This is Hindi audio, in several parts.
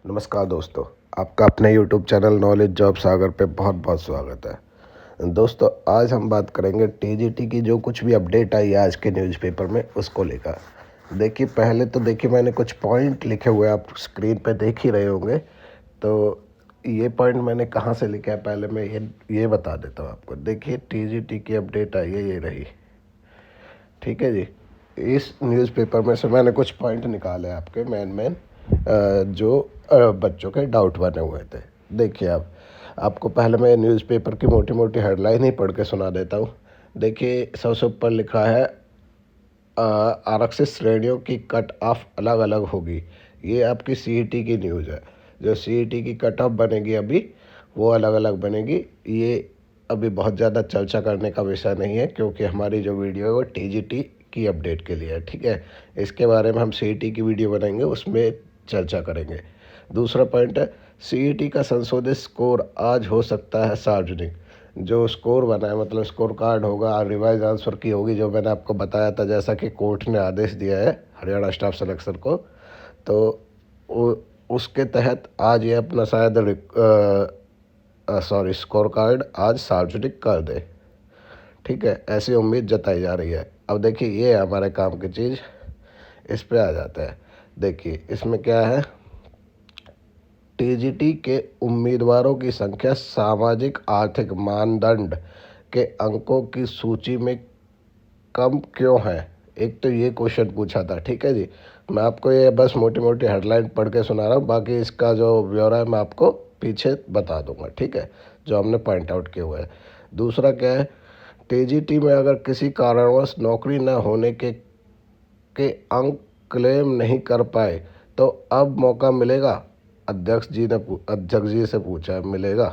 नमस्कार दोस्तों, आपका अपने YouTube चैनल नॉलेज जॉब सागर पे बहुत बहुत स्वागत है। दोस्तों, आज हम बात करेंगे टीजीटी की जो कुछ भी अपडेट आई है आज के न्यूज़पेपर में उसको लेकर। देखिए, पहले तो देखिए मैंने कुछ पॉइंट लिखे हुए आप स्क्रीन पे देख ही रहे होंगे। तो ये पॉइंट मैंने कहाँ से लिखा है पहले मैं ये बता देता हूँ आपको। देखिए, टीजीटी की अपडेट आई है, ये रही। ठीक है जी। इस न्यूज़पेपर में से मैंने कुछ पॉइंट निकाले आपके मेन जो बच्चों के डाउट बने हुए थे। देखिए, आपको पहले मैं न्यूज़पेपर की मोटी मोटी हेडलाइन ही पढ़ के सुना देता हूँ। देखिए, सबसे ऊपर लिखा है आरक्षित श्रेणियों की कट ऑफ अलग अलग होगी। ये आपकी सीईटी की न्यूज़ है। जो सीईटी की कट ऑफ बनेगी अभी वो अलग अलग बनेगी। ये अभी बहुत ज़्यादा चर्चा करने का विषय नहीं है, क्योंकि हमारी जो वीडियो है वो टीजीटी की अपडेट के लिए है। ठीक है, इसके बारे में हम सीईटी की वीडियो बनाएंगे, उसमें चर्चा करेंगे। दूसरा पॉइंट है, सीईटी का संशोधित स्कोर आज हो सकता है सार्वजनिक। जो स्कोर बना है, मतलब स्कोर कार्ड होगा, रिवाइज आंसर की होगी, जो मैंने आपको बताया था, जैसा कि कोर्ट ने आदेश दिया है हरियाणा स्टाफ सिलेक्शन को। तो उसके तहत आज ये अपना शायद स्कोर कार्ड आज सार्वजनिक कर दे। ठीक है, ऐसी उम्मीद जताई जा रही है। अब देखिए, ये है हमारे काम की चीज़, इस पे आ जाता है। देखिए, इसमें क्या है, टीजीटी के उम्मीदवारों की संख्या सामाजिक आर्थिक मानदंड के अंकों की सूची में कम क्यों है। एक तो ये क्वेश्चन पूछा था। ठीक है जी, मैं आपको ये बस मोटी मोटी हेडलाइन पढ़ के सुना रहा हूँ, बाकी इसका जो ब्यौरा है मैं आपको पीछे बता दूंगा। ठीक है, जो हमने पॉइंट आउट किए हुए हैं। दूसरा क्या है, टीजीटी में अगर किसी कारणवश नौकरी न होने के अंक क्लेम नहीं कर पाए तो अब मौका मिलेगा। अध्यक्ष जी से पूछा है, मिलेगा।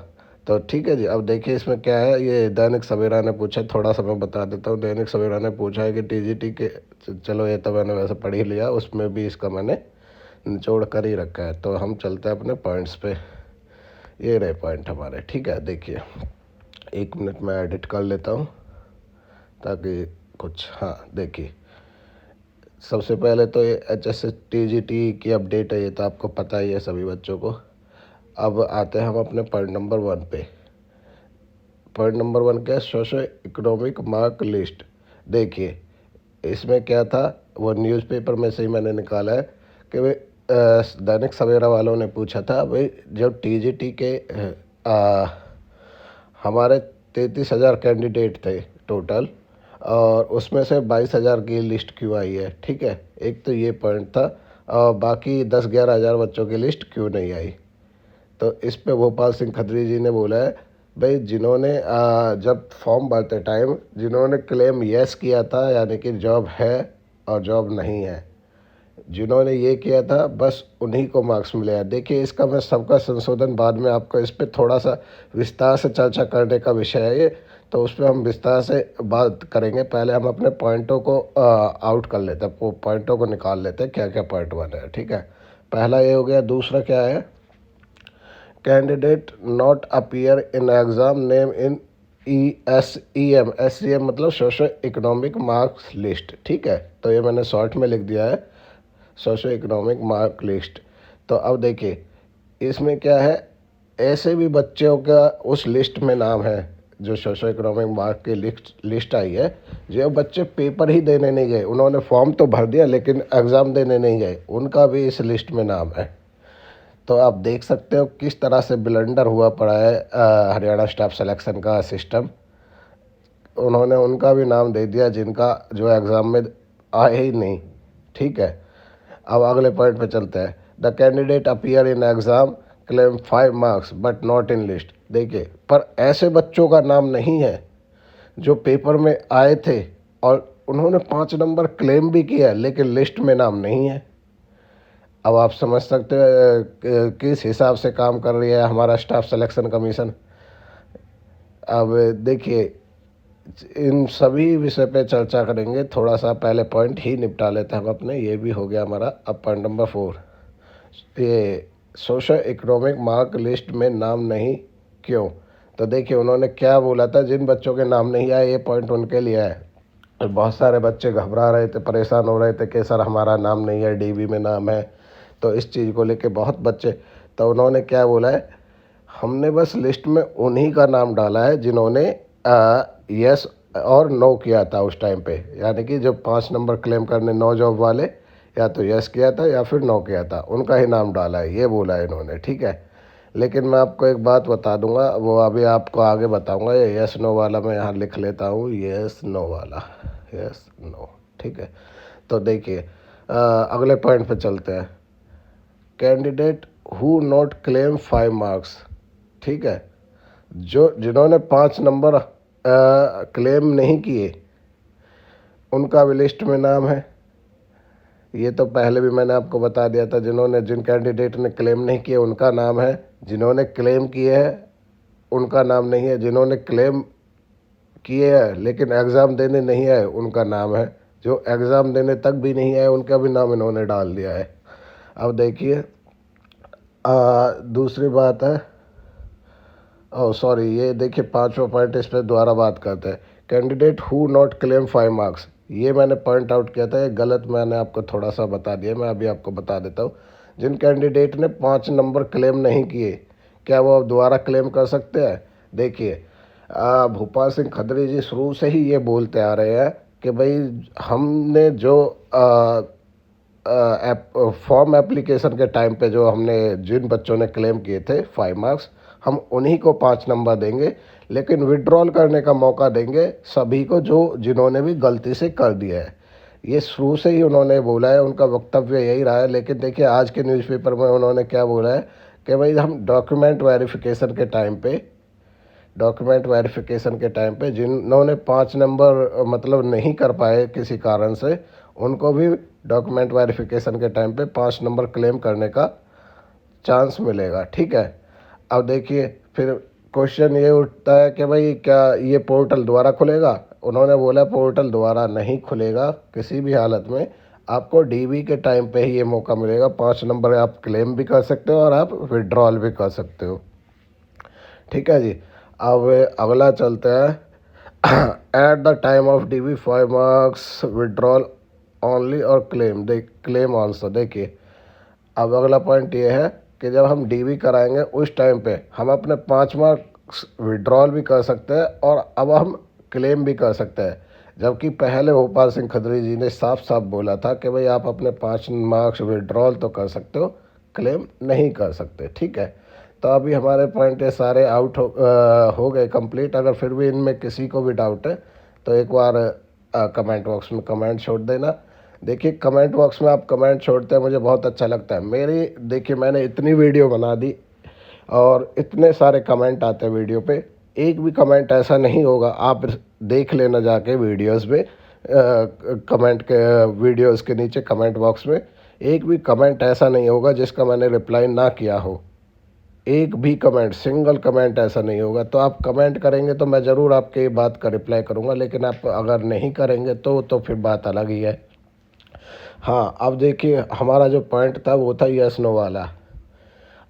तो ठीक है जी। अब देखिए, इसमें क्या है, ये दैनिक सवेरा ने पूछा, थोड़ा सा मैं बता देता हूँ। दैनिक सवेरा ने पूछा है कि टीजीटी के, चलो ये तो मैंने वैसे पढ़ ही लिया, उसमें भी इसका मैंने निचोड़ कर ही रखा है। तो हम चलते हैं अपने पॉइंट्स पे। ये रहे पॉइंट हमारे। ठीक है, देखिए, एक मिनट में एडिट कर लेता हूँ ताकि कुछ, हाँ देखिए, सबसे पहले तो ये HSS टीजीटी की अपडेट है, ये तो आपको पता ही है सभी बच्चों को। अब आते हैं हम अपने पॉइंट नंबर 1 पे। पॉइंट नंबर 1 क्या है, सोशो इकोनॉमिक मार्क लिस्ट। देखिए, इसमें क्या था, वो न्यूज़पेपर में से ही मैंने निकाला है कि भाई दैनिक सवेरा वालों ने पूछा था, भाई जब टीजीटी के हमारे 33,000 कैंडिडेट थे टोटल, और उसमें से 22,000 की लिस्ट क्यों आई है। ठीक है, एक तो ये पॉइंट था। और बाकी 10-11 हज़ार बच्चों की लिस्ट क्यों नहीं आई। तो इस पे भोपाल सिंह खत्री जी ने बोला है, भाई जिन्होंने जब फॉर्म भरते टाइम जिन्होंने क्लेम यस किया था, यानी कि जॉब है और जॉब नहीं है, जिन्होंने ये किया था बस उन्हीं को मार्क्स मिले हैं। देखिए, इसका मैं सबका संशोधन बाद में आपको इस पर थोड़ा सा विस्तार से चर्चा करने का विषय है ये, तो उस पर हम विस्तार से बात करेंगे। पहले हम अपने पॉइंटों को आउट कर लेते हैं, पॉइंटों को निकाल लेते हैं, क्या क्या पॉइंट बने हैं। ठीक है, पहला ये हो गया। दूसरा क्या है, candidate not appear in exam name in SEM मतलब सोशो इकोनॉमिक मार्क्स लिस्ट। ठीक है, तो ये मैंने शॉर्ट में लिख दिया है, सोशो इकोनॉमिक मार्क लिस्ट। तो अब देखिए, इसमें क्या है, ऐसे भी बच्चों का उस लिस्ट में नाम है, जो सोशो इकोनॉमिक मार्क की लिस्ट आई है, जो बच्चे पेपर ही देने नहीं गए, उन्होंने फॉर्म तो भर दिया लेकिन एग्ज़ाम देने नहीं गए, उनका भी इस लिस्ट में नाम है। तो आप देख सकते हो किस तरह से ब्लंडर हुआ पड़ा है हरियाणा स्टाफ सिलेक्शन का सिस्टम। उन्होंने उनका भी नाम दे दिया जिनका जो एग्ज़ाम में आए ही नहीं। ठीक है, अब अगले पॉइंट पे चलते हैं। The candidate appear in exam claim 5 marks but not in list. देखिए, पर ऐसे बच्चों का नाम नहीं है जो पेपर में आए थे और उन्होंने 5 नंबर क्लेम भी किया लेकिन लिस्ट में नाम नहीं है। अब आप समझ सकते हो किस हिसाब से काम कर रही है हमारा स्टाफ सिलेक्शन कमीशन। अब देखिए, इन सभी विषय पे चर्चा करेंगे। थोड़ा सा पहले पॉइंट ही निपटा लेते हैं हम अपने। ये भी हो गया हमारा। अब पॉइंट नंबर 4, ये सोशल इकोनॉमिक मार्क लिस्ट में नाम नहीं क्यों। तो देखिए, उन्होंने क्या बोला था, जिन बच्चों के नाम नहीं आए ये पॉइंट उनके लिए है। और बहुत सारे बच्चे घबरा रहे थे, परेशान हो रहे थे कि सर हमारा नाम नहीं है, डीबी में नाम है। तो इस चीज़ को लेके बहुत बच्चे, तो उन्होंने क्या बोला है, हमने बस लिस्ट में उन्हीं का नाम डाला है जिन्होंने यस और नो किया था उस टाइम पे, यानी कि जो 5 नंबर क्लेम करने नो जॉब वाले या तो यस किया था या फिर नो किया था, उनका ही नाम डाला है, ये बोला है इन्होंने, ठीक है। लेकिन मैं आपको एक बात बता दूंगा, वो अभी आपको आगे बताऊंगा। ये यस नो वाला मैं यहाँ लिख लेता हूँ, यस नो वाला, यस नो, ठीक है। तो देखिए अगले पॉइंट पे चलते हैं। Candidate who not claim 5 marks, ठीक है, जो जिन्होंने 5 नंबर क्लेम नहीं किए उनका भी लिस्ट में नाम है। ये तो पहले भी मैंने आपको बता दिया था, जिन कैंडिडेट ने क्लेम नहीं किए उनका नाम है, जिन्होंने क्लेम किए हैं उनका नाम नहीं है, जिन्होंने क्लेम किए हैं लेकिन एग्ज़ाम देने नहीं आए उनका नाम है, जो एग्ज़ाम देने तक भी नहीं आए उनका भी नाम इन्होंने डाल दिया है। अब देखिए दूसरी बात है, ओह सॉरी, ये देखिए 5वां पॉइंट, इस पर दोबारा बात करते हैं। Candidate who not claim 5 marks, ये मैंने पॉइंट आउट किया था, ये गलत मैंने आपको थोड़ा सा बता दिया, मैं अभी आपको बता देता हूँ। जिन कैंडिडेट ने 5 नंबर क्लेम नहीं किए, क्या वो अब दोबारा क्लेम कर सकते हैं? देखिए भूपाल सिंह खत्री जी शुरू से ही ये बोलते आ रहे हैं कि भाई हमने जो फॉर्म एप्लीकेशन के टाइम पे जो हमने जिन बच्चों ने क्लेम किए थे 5 मार्क्स, हम उन्हीं को 5 नंबर देंगे, लेकिन विड्रॉल करने का मौका देंगे सभी को जो जिन्होंने भी गलती से कर दिया है। ये शुरू से ही उन्होंने बोला है, उनका वक्तव्य यही रहा है। लेकिन देखिए आज के न्यूज़पेपर में उन्होंने क्या बोला है कि भाई हम डॉक्यूमेंट वेरिफिकेशन के टाइम पे जिन्होंने 5 नंबर मतलब नहीं कर पाए किसी कारण से, उनको भी डॉक्यूमेंट वेरिफिकेशन के टाइम पे 5 नंबर क्लेम करने का चांस मिलेगा, ठीक है। अब देखिए फिर क्वेश्चन ये उठता है कि भाई क्या ये पोर्टल दोबारा खुलेगा? उन्होंने बोला पोर्टल दोबारा नहीं खुलेगा किसी भी हालत में, आपको डीबी के टाइम पे ही ये मौका मिलेगा। 5 नंबर आप क्लेम भी कर सकते हो और आप विड्रॉल भी कर सकते हो, ठीक है जी। अब अगला चलते हैं। At the time of dB 5 marks withdrawal only और क्लेम ऑल्सो। देखिए अब अगला पॉइंट ये है कि जब हम डीबी कराएंगे उस टाइम पे हम अपने 5 मार्क्स विड्रॉल भी कर सकते हैं और अब हम क्लेम भी कर सकते हैं, जबकि पहले भोपाल सिंह खत्री जी ने साफ साफ बोला था कि भाई आप अपने 5 मार्क्स विड्रॉल तो कर सकते हो, क्लेम नहीं कर सकते, ठीक है। तो अभी हमारे पॉइंट ये सारे आउट हो गए कंप्लीट। अगर फिर भी इनमें किसी को भी डाउट है तो एक बार कमेंट बॉक्स में कमेंट छोड़ देना। देखिए कमेंट बॉक्स में आप कमेंट छोड़ते हैं मुझे बहुत अच्छा लगता है। मेरी देखिए मैंने इतनी वीडियो बना दी और इतने सारे कमेंट आते हैं वीडियो पे, एक भी कमेंट ऐसा नहीं होगा, आप देख लेना जाके वीडियोस में कमेंट के वीडियोस के नीचे कमेंट बॉक्स में एक भी कमेंट ऐसा नहीं होगा जिसका मैंने रिप्लाई ना किया हो। एक भी कमेंट, सिंगल कमेंट ऐसा नहीं होगा। तो आप कमेंट करेंगे तो मैं ज़रूर आपके बात का रिप्लाई करूँगा, लेकिन आप अगर नहीं करेंगे तो फिर बात अलग ही है। हाँ अब देखिए हमारा जो पॉइंट था वो था यस नो वाला।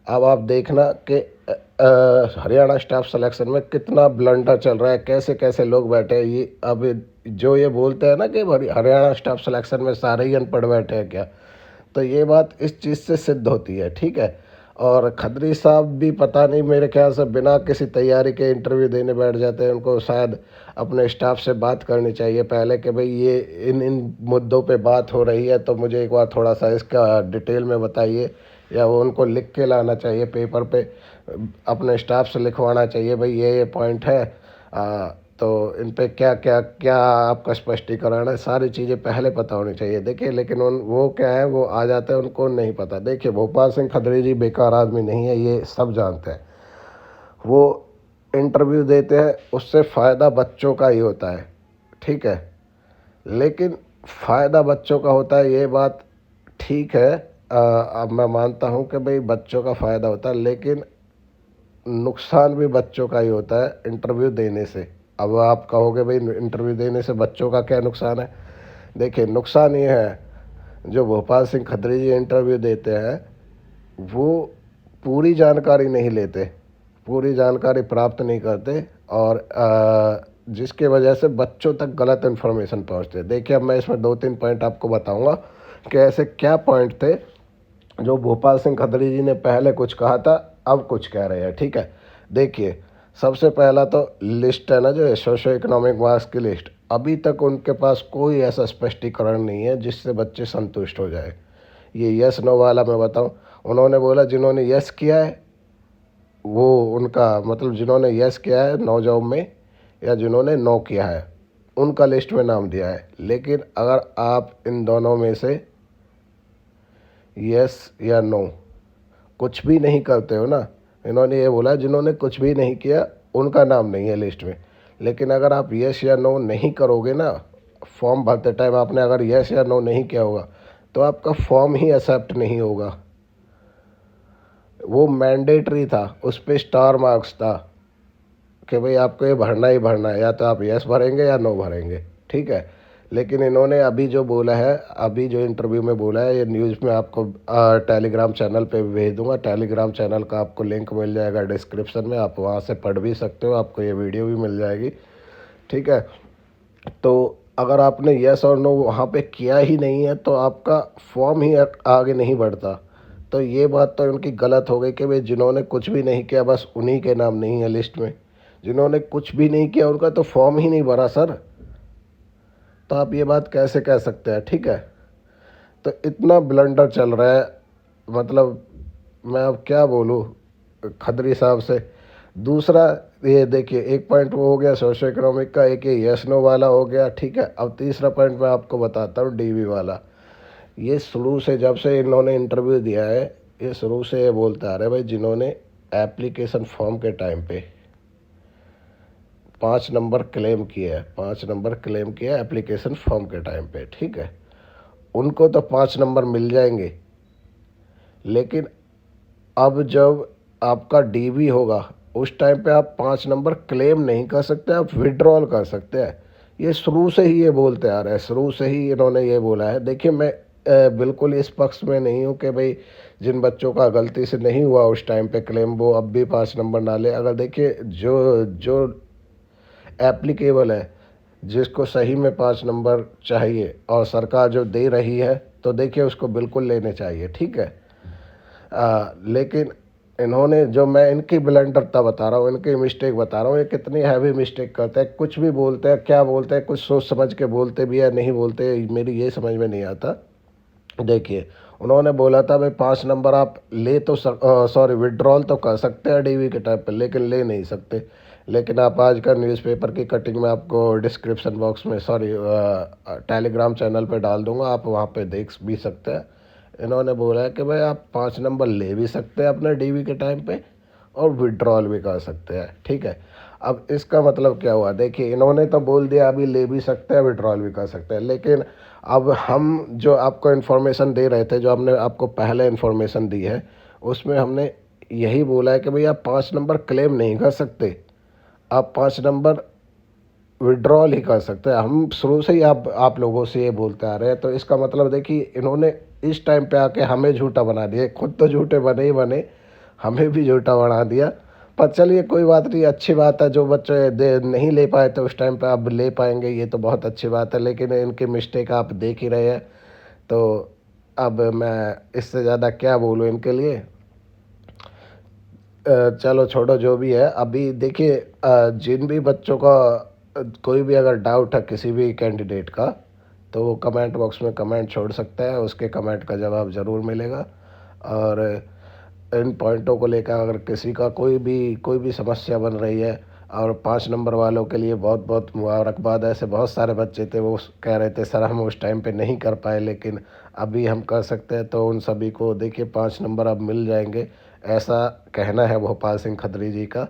अब आप देखना कि हरियाणा स्टाफ सिलेक्शन में कितना ब्लंडर चल रहा है, कैसे कैसे लोग बैठे हैं। ये अब जो ये बोलते हैं ना कि हरियाणा स्टाफ सिलेक्शन में सारे ही अनपढ़ बैठे हैं क्या, तो ये बात इस चीज़ से सिद्ध होती है, ठीक है। और खत्री साहब भी पता नहीं मेरे ख्याल से बिना किसी तैयारी के इंटरव्यू देने बैठ जाते हैं। उनको शायद अपने स्टाफ से बात करनी चाहिए पहले कि भाई ये इन इन मुद्दों पे बात हो रही है तो मुझे एक बार थोड़ा सा इसका डिटेल में बताइए, या वो उनको लिख के लाना चाहिए पेपर पे, अपने स्टाफ से लिखवाना चाहिए भाई ये पॉइंट है, तो इन पे क्या क्या क्या आपका स्पष्टीकरण है, सारी चीज़ें पहले पता होनी चाहिए। देखिए लेकिन वो क्या है, वो आ जाते हैं, उनको नहीं पता। देखिए भोपाल सिंह खत्री जी बेकार आदमी नहीं है, ये सब जानते हैं। वो इंटरव्यू देते हैं, उससे फ़ायदा बच्चों का ही होता है, ठीक है। लेकिन फ़ायदा बच्चों का होता है ये बात ठीक है, अब मैं मानता हूँ कि भाई बच्चों का फ़ायदा होता है, लेकिन नुकसान भी बच्चों का ही होता है इंटरव्यू देने से। अब आप कहोगे भाई इंटरव्यू देने से बच्चों का क्या नुकसान है? देखिए नुकसान ये है, जो भोपाल सिंह खत्री जी इंटरव्यू देते हैं वो पूरी जानकारी नहीं लेते, पूरी जानकारी प्राप्त नहीं करते, और जिसके वजह से बच्चों तक गलत इन्फॉर्मेशन पहुंचते। देखिए अब मैं इसमें 2-3 पॉइंट आपको बताऊंगा कि ऐसे क्या पॉइंट थे जो भोपाल सिंह खत्री जी ने पहले कुछ कहा था, अब कुछ कह रहे हैं, ठीक है। देखिए, सबसे पहला तो लिस्ट है ना, जो है सोशो इकोनॉमिक मार्क्स की लिस्ट, अभी तक उनके पास कोई ऐसा स्पष्टीकरण नहीं है जिससे बच्चे संतुष्ट हो जाए। ये यस नो वाला मैं बताऊं, उन्होंने बोला जिन्होंने यस किया है वो उनका मतलब जिन्होंने यस किया है 9 जॉब में, या जिन्होंने नो किया है, उनका लिस्ट में नाम दिया है। लेकिन अगर आप इन दोनों में से यस या नो कुछ भी नहीं करते हो ना, इन्होंने ये बोला जिन्होंने कुछ भी नहीं किया उनका नाम नहीं है लिस्ट में। लेकिन अगर आप यस या नो नहीं करोगे ना, फॉर्म भरते टाइम आपने अगर यस या नो नहीं किया होगा तो आपका फॉर्म ही एक्सेप्ट नहीं होगा। वो मैंडेटरी था, उस पर स्टार मार्क्स था कि भाई आपको ये भरना ही भरना है, या तो आप यस भरेंगे या नो भरेंगे, ठीक है। लेकिन इन्होंने अभी जो बोला है, अभी जो इंटरव्यू में बोला है, ये न्यूज़ में आपको टेलीग्राम चैनल पे भेज दूंगा। टेलीग्राम चैनल का आपको लिंक मिल जाएगा डिस्क्रिप्शन में, आप वहाँ से पढ़ भी सकते हो, आपको ये वीडियो भी मिल जाएगी, ठीक है। तो अगर आपने यस और नो वहाँ पे किया ही नहीं है तो आपका फॉर्म ही आगे नहीं बढ़ता। तो ये बात तो उनकी गलत हो गई कि भाई जिन्होंने कुछ भी नहीं किया बस उन्हीं के नाम नहीं है लिस्ट में। जिन्होंने कुछ भी नहीं किया उनका तो फॉर्म ही नहीं भरा सर। तो आप ये बात कैसे कह सकते हैं, ठीक है। तो इतना ब्लंडर चल रहा है, मतलब मैं अब क्या बोलूँ खदरी साहब से। दूसरा, ये देखिए, एक पॉइंट वो हो गया सोशो इकोनॉमिक का, एक ये यस नो वाला हो गया, ठीक है। अब तीसरा पॉइंट मैं आपको बताता हूँ डीवी वाला। ये शुरू से जब से इन्होंने इंटरव्यू दिया है, ये शुरू से ये बोलते आ रहे हैं भाई जिन्होंने एप्लीकेशन फॉर्म के टाइम पे 5 नंबर क्लेम किया है, 5 नंबर क्लेम किया है एप्लीकेशन फॉर्म के टाइम पे, ठीक है, उनको तो 5 नंबर मिल जाएंगे। लेकिन अब जब आपका डीवी होगा उस टाइम पे आप 5 नंबर क्लेम नहीं कर सकते, आप विड्रॉल कर सकते हैं। ये शुरू से ही ये बोलते आ रहे हैं, शुरू से ही इन्होंने ये बोला है। देखिए, मैं बिल्कुल इस पक्ष में नहीं हूँ कि भाई जिन बच्चों का गलती से नहीं हुआ उस टाइम पे क्लेम वो अब भी 5 नंबर ना ले। अगर देखिए जो जो एप्लीकेबल है, जिसको सही में 5 नंबर चाहिए और सरकार जो दे रही है, तो देखिए उसको बिल्कुल लेने चाहिए, ठीक है। लेकिन इन्होंने जो, मैं इनकी ब्लंडरता बता रहा हूँ, इनकी मिस्टेक बता रहा हूँ, ये कितनी हैवी मिस्टेक करते हैं, कुछ भी बोलते हैं, क्या बोलते हैं, कुछ सोच समझ के बोलते भी या नहीं बोलते, मेरी ये समझ में नहीं आता। देखिए, उन्होंने बोला था भाई 5 नंबर आप ले तो सॉरी विड्रॉल तो कर सकते हैं डीवी के टाइम पर, लेकिन ले नहीं सकते। लेकिन आप आज का न्यूज़पेपर की कटिंग में आपको डिस्क्रिप्शन बॉक्स में, सॉरी टेलीग्राम चैनल पे डाल दूंगा, आप वहाँ पे देख भी सकते हैं। इन्होंने बोला है कि भाई आप 5 नंबर ले भी सकते हैं अपने डीवी के टाइम पे और विड्रॉल भी कर सकते हैं, ठीक है। अब इसका मतलब क्या हुआ, देखिए इन्होंने तो बोल दिया अभी ले भी सकते हैं विड्रॉल भी कर सकते हैं, लेकिन अब हम जो आपको इन्फॉर्मेशन दे रहे थे, जो हमने आपको पहले इन्फॉर्मेशन दी है, उसमें हमने यही बोला है कि भाई आप 5 नंबर क्लेम नहीं कर सकते, आप 5 नंबर विड्रॉल ही कर सकते हैं। हम शुरू से ही आप लोगों से ये बोलते आ रहे हैं। तो इसका मतलब देखिए इन्होंने इस टाइम पे आके हमें झूठा बना दिया, खुद तो झूठे बने ही बने, हमें भी झूठा बना दिया। पर चलिए कोई बात नहीं, अच्छी बात है, जो बच्चे दे नहीं ले पाए थे उस टाइम पे अब ले पाएंगे, ये तो बहुत अच्छी बात है। लेकिन इनकी मिस्टेक आप देख ही रहे हैं, तो अब मैं इससे ज़्यादा क्या बोलूँ इनके लिए। चलो छोड़ो, जो भी है। अभी देखिए, जिन भी बच्चों का कोई भी अगर डाउट है किसी भी कैंडिडेट का, तो वो कमेंट बॉक्स में कमेंट छोड़ सकता है, उसके कमेंट का जवाब ज़रूर मिलेगा। और इन पॉइंटों को लेकर अगर किसी का कोई भी समस्या बन रही है, और 5 नंबर वालों के लिए बहुत बहुत मुबारकबाद। ऐसे बहुत सारे बच्चे थे वो कह रहे थे सर हम उस टाइम पे नहीं कर पाए, लेकिन अभी हम कर सकते हैं, तो उन सभी को देखिए 5 नंबर अब मिल जाएंगे, ऐसा कहना है भोपाल सिंह खत्री जी का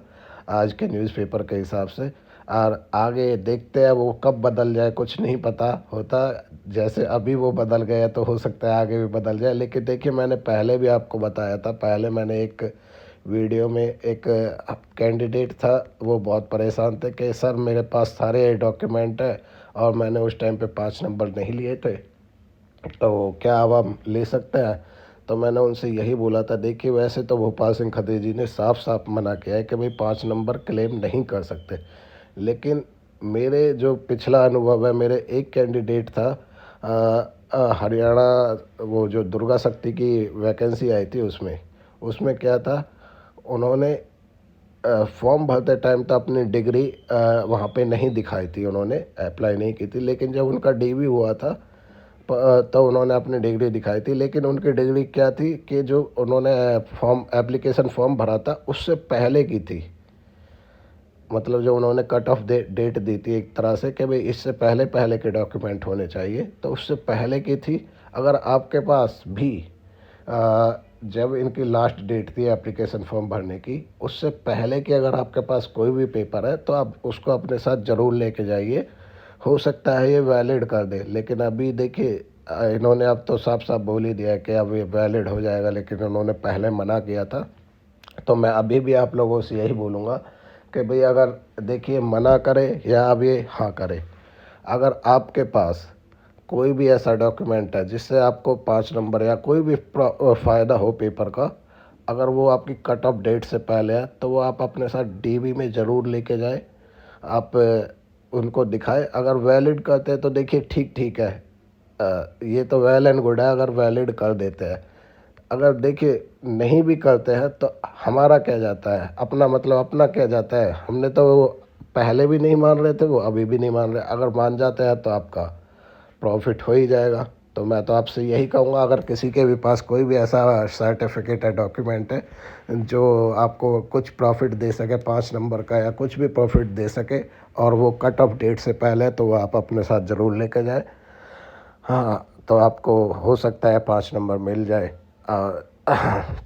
आज के न्यूज़पेपर के हिसाब से। और आगे देखते हैं वो कब बदल जाए, कुछ नहीं पता होता। जैसे अभी वो बदल गया तो हो सकता है आगे भी बदल जाए। लेकिन देखिए, मैंने पहले भी आपको बताया था, पहले मैंने एक वीडियो में एक कैंडिडेट था, वो बहुत परेशान थे कि सर मेरे पास सारे डॉक्यूमेंट है और मैंने उस टाइम पे 5 नंबर नहीं लिए थे, तो क्या अब हम ले सकते हैं। तो मैंने उनसे यही बोला था, देखिए वैसे तो भोपाल सिंह खत्री जी ने साफ साफ मना किया है कि भाई 5 नंबर क्लेम नहीं कर सकते। लेकिन मेरे जो पिछला अनुभव है, मेरे एक कैंडिडेट था, हरियाणा वो जो दुर्गा शक्ति की वैकेंसी आई थी उसमें उसमें क्या था, उन्होंने फॉर्म भरते टाइम तो अपनी डिग्री वहाँ पे नहीं दिखाई थी, उन्होंने अप्लाई नहीं की थी, लेकिन जब उनका डीवी हुआ था तो उन्होंने अपनी डिग्री दिखाई थी। लेकिन उनकी डिग्री क्या थी कि जो उन्होंने फॉर्म एप्लीकेशन फॉर्म भरा था उससे पहले की थी। मतलब जो उन्होंने कट ऑफ डेट दी थी एक तरह से कि भाई इससे पहले पहले के डॉक्यूमेंट होने चाहिए, तो उससे पहले की थी। अगर आपके पास भी जब इनकी लास्ट डेट थी एप्लीकेशन फॉर्म भरने की, उससे पहले कि अगर आपके पास कोई भी पेपर है तो आप उसको अपने साथ ज़रूर लेके जाइए। हो सकता है ये वैलिड कर दे। लेकिन अभी देखिए इन्होंने अब तो साफ साफ बोल ही दिया है कि अब ये वैलिड हो जाएगा, लेकिन उन्होंने पहले मना किया था। तो मैं अभी भी आप लोगों से यही बोलूँगा कि भाई अगर देखिए मना करे या अब ये हाँ करे, अगर आपके पास कोई भी ऐसा डॉक्यूमेंट है जिससे आपको 5 नंबर या कोई भी फ़ायदा हो पेपर का, अगर वो आपकी कट ऑफ डेट से पहले है तो वो आप अपने साथ डीवी में ज़रूर लेके जाए। आप उनको दिखाए। अगर वैलिड करते हैं तो देखिए ठीक ठीक है, ये तो वेल एंड गुड है अगर वैलिड कर देते हैं। अगर देखिए नहीं भी करते हैं तो हमारा क्या जाता है, अपना मतलब अपना क्या जाता है। हमने तो वो पहले भी नहीं मान रहे थे, वो अभी भी नहीं मान रहे। अगर मान जाते हैं तो आपका प्रॉफिट हो ही जाएगा। तो मैं तो आपसे यही कहूँगा, अगर किसी के भी पास कोई भी ऐसा सर्टिफिकेट है, डॉक्यूमेंट है जो आपको कुछ प्रॉफिट दे सके, 5 नंबर का या कुछ भी प्रॉफिट दे सके, और वो कट ऑफ डेट से पहले, तो वो आप अपने साथ ज़रूर लेके जाए। हाँ, तो आपको हो सकता है 5 नंबर मिल जाए।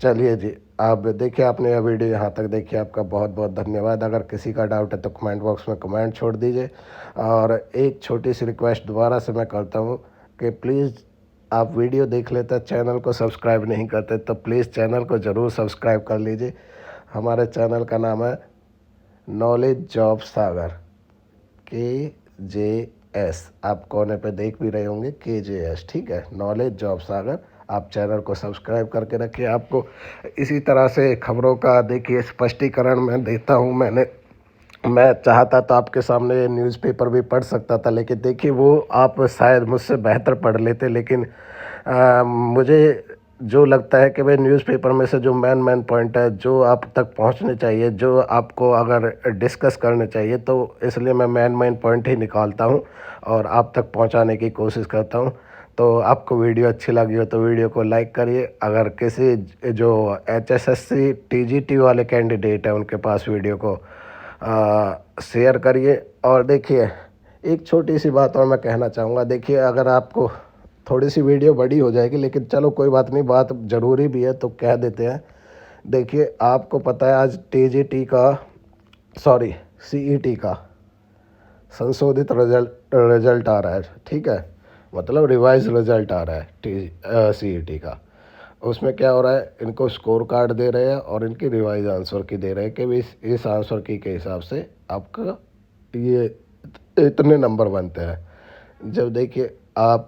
चलिए जी, आप देखिए आपने यह वीडियो यहाँ तक देखी, आपका बहुत बहुत धन्यवाद। अगर किसी का डाउट है तो कमेंट बॉक्स में कमेंट छोड़ दीजिए। और एक छोटी सी रिक्वेस्ट दोबारा से मैं करता हूँ कि प्लीज़ आप वीडियो देख लेते हैं, चैनल को सब्सक्राइब नहीं करते तो प्लीज़ चैनल को ज़रूर सब्सक्राइब कर लीजिए। हमारे चैनल का नाम है नॉलेज जॉब सागर, KJS। आप कोने पे देख भी रहे होंगे KJS, ठीक है, नॉलेज जॉब सागर। आप चैनल को सब्सक्राइब करके रखिए। आपको इसी तरह से खबरों का देखिए स्पष्टीकरण मैं देता हूँ। मैं चाहता तो आपके सामने न्यूज़पेपर भी पढ़ सकता था, लेकिन देखिए वो आप शायद मुझसे बेहतर पढ़ लेते। लेकिन मुझे जो लगता है कि भाई न्यूज़पेपर में से जो मेन मेन पॉइंट है जो आप तक पहुंचने चाहिए, जो आपको अगर डिस्कस करने चाहिए, तो इसलिए मैं मेन मेन पॉइंट ही निकालता हूं और आप तक पहुंचाने की कोशिश करता हूं। तो आपको वीडियो अच्छी लगी हो तो वीडियो को लाइक करिए। अगर किसी जो HSSC TGT वाले कैंडिडेट हैं उनके पास वीडियो को शेयर करिए। और देखिए एक छोटी सी बात और मैं कहना चाहूँगा। देखिए अगर आपको थोड़ी सी वीडियो बड़ी हो जाएगी, लेकिन चलो कोई बात नहीं, बात ज़रूरी भी है तो कह देते हैं। देखिए आपको पता है आज TGT का, सॉरी CET का संशोधित रिजल्ट आ रहा है, ठीक है, मतलब रिवाइज रिजल्ट आ रहा है CET का। उसमें क्या हो रहा है, इनको स्कोर कार्ड दे रहे हैं और इनकी रिवाइज आंसर की दे रहे हैं कि भी इस आंसर की के हिसाब से आपका ये इतने नंबर बनते हैं। जब देखिए आप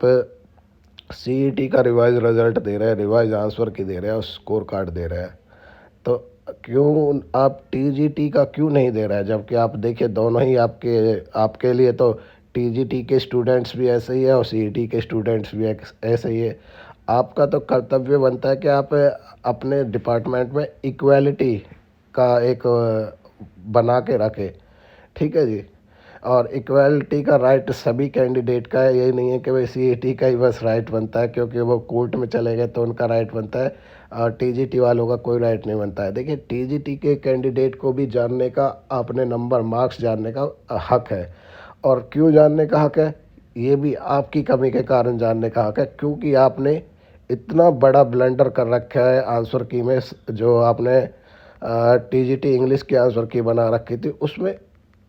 CET का रिवाइज रिजल्ट दे रहे हैं, रिवाइज आंसर की दे रहे हैं और स्कोर कार्ड दे रहे हैं, तो क्यों आप TGT का क्यों नहीं दे रहा है? जबकि आप देखिए दोनों ही आपके आपके लिए तो TGT के स्टूडेंट्स भी ऐसे ही है और CET के स्टूडेंट्स भी ऐसे ही है। आपका तो कर्तव्य बनता है कि आप अपने डिपार्टमेंट में इक्वालिटी का एक बना के रखें, ठीक है जी। और इक्वालिटी का राइट सभी कैंडिडेट का है, ये नहीं है कि भाई CET का ही बस राइट बनता है क्योंकि वो कोर्ट में चले गए तो उनका राइट बनता है, और TGT वालों का कोई राइट नहीं बनता है। देखिए TGT के कैंडिडेट को भी जानने का, अपने नंबर मार्क्स जानने का हक है। और क्यों जानने का हक है, ये भी आपकी कमी के कारण जानने का हक है, क्योंकि आपने इतना बड़ा ब्लंडर कर रखा है आंसर की में। जो आपने TGT इंग्लिश की आंसर की बना रखी थी, उसमें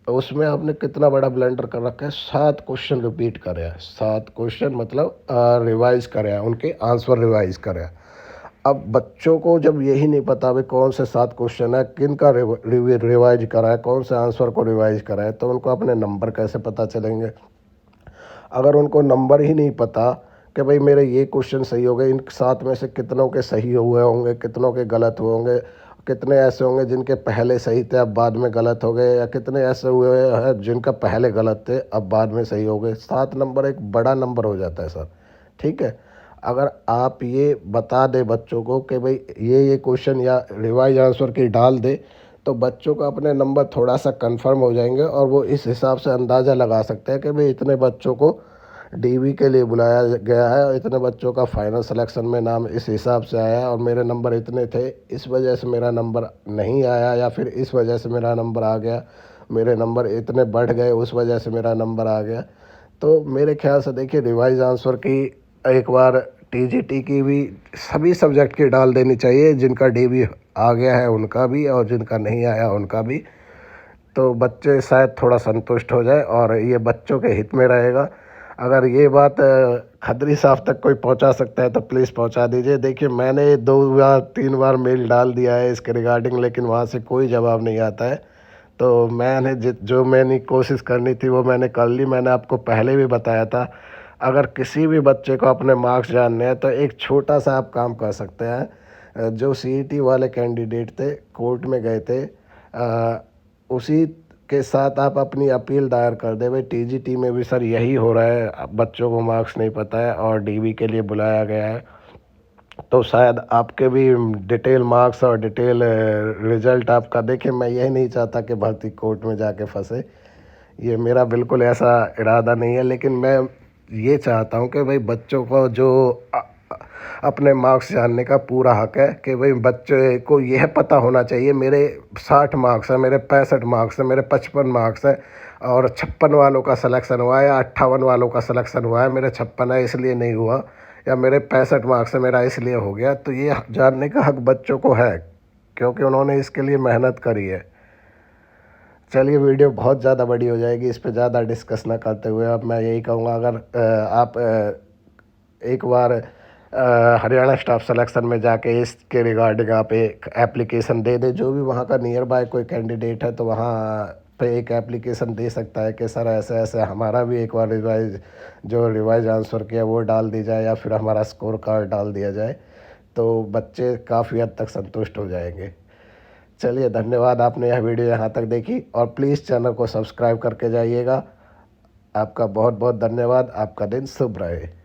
उसमें आपने कितना बड़ा ब्लंडर कर रखा है। 7 क्वेश्चन रिपीट करे हैं, 7 क्वेश्चन मतलब रिवाइज करे हैं, उनके आंसर रिवाइज करे हैं। अब बच्चों को जब यही नहीं पता भाई कौन से 7 क्वेश्चन है, किन का रिवाइज करा है, कौन से आंसर को रिवाइज करा है, तो उनको अपने नंबर कैसे पता चलेंगे? अगर उनको नंबर ही नहीं पता कि भाई मेरे ये क्वेश्चन सही हो गए, इन 7 में से कितनों के सही हुए होंगे, कितनों के गलत हुए होंगे, कितने ऐसे होंगे जिनके पहले सही थे अब बाद में गलत हो गए, या कितने ऐसे हुए हैं जिनका पहले गलत थे अब बाद में सही हो गए। 7 नंबर एक बड़ा नंबर हो जाता है सर, ठीक है। अगर आप ये बता दें बच्चों को कि भाई ये क्वेश्चन या रिवाइज आंसर की डाल दे, तो बच्चों का अपने नंबर थोड़ा सा कंफर्म हो जाएंगे और वो इस हिसाब से अंदाज़ा लगा सकते हैं कि भाई इतने बच्चों को डीवी के लिए बुलाया गया है और इतने बच्चों का फाइनल सिलेक्शन में नाम इस हिसाब से आया है और मेरे नंबर इतने थे, इस वजह से मेरा नंबर नहीं आया या फिर इस वजह से मेरा नंबर आ गया, मेरे नंबर इतने बढ़ गए उस वजह से मेरा नंबर आ गया। तो मेरे ख्याल से देखिए रिवाइज आंसर की एक बार टीजीटी की भी सभी सब्जेक्ट की डाल देनी चाहिए, जिनका डीवी आ गया है उनका भी और जिनका नहीं आया उनका भी। तो बच्चे शायद थोड़ा संतुष्ट हो जाए और ये बच्चों के हित में रहेगा। अगर ये बात खत्री साहब तक कोई पहुंचा सकता है तो प्लीज़ पहुंचा दीजिए। देखिए मैंने 2 बार 3 बार मेल डाल दिया है इसके रिगार्डिंग, लेकिन वहाँ से कोई जवाब नहीं आता है। तो मैंने जो मैंने कोशिश करनी थी वो मैंने कर ली। मैंने आपको पहले भी बताया था, अगर किसी भी बच्चे को अपने मार्क्स जानने हैं तो एक छोटा सा आप काम कर सकते हैं। जो सीईटी वाले कैंडिडेट थे कोर्ट में गए थे, उसी के साथ आप अपनी अपील दायर कर दे भाई टीजीटी में भी सर यही हो रहा है, अब बच्चों को मार्क्स नहीं पता है और डीवी के लिए बुलाया गया है। तो शायद आपके भी डिटेल मार्क्स और डिटेल रिजल्ट आपका देखें। मैं यही नहीं चाहता कि भर्ती कोर्ट में जाके फंसे, ये मेरा बिल्कुल ऐसा इरादा नहीं है। लेकिन मैं ये चाहता हूँ कि भाई बच्चों को जो अपने मार्क्स जानने का पूरा हक है कि भाई बच्चे को यह पता होना चाहिए मेरे 60 मार्क्स है, मेरे 65 मार्क्स है, मेरे 55 मार्क्स है और 56 वालों का सिलेक्शन हुआ है या 58 वालों का सिलेक्शन हुआ है, मेरे 56 है इसलिए नहीं हुआ, या मेरे 65 मार्क्स है मेरा इसलिए हो गया। तो ये जानने का हक बच्चों को है क्योंकि उन्होंने इसके लिए मेहनत करी है। चलिए वीडियो बहुत ज़्यादा बड़ी हो जाएगी, इस पे ज़्यादा डिस्कस ना करते हुए अब मैं यही कहूँगा, अगर आप एक बार हरियाणा स्टाफ सिलेक्शन में जाके इसके रिगार्डिंग आप एक एप्लीकेशन दे दें, जो भी वहाँ का नियर बाय कोई कैंडिडेट है तो वहाँ पे एक एप्लीकेशन दे सकता है कि सर ऐसे ऐसे हमारा भी एक बार रिवाइज आंसर किया वो डाल दी जाए या फिर हमारा स्कोर कार्ड डाल दिया जाए, तो बच्चे काफ़ी हद तक संतुष्ट हो जाएंगे। चलिए धन्यवाद, आपने यह वीडियो यहाँ तक देखी और प्लीज़ चैनल को सब्सक्राइब करके जाइएगा। आपका बहुत बहुत धन्यवाद, आपका दिन शुभ रहे।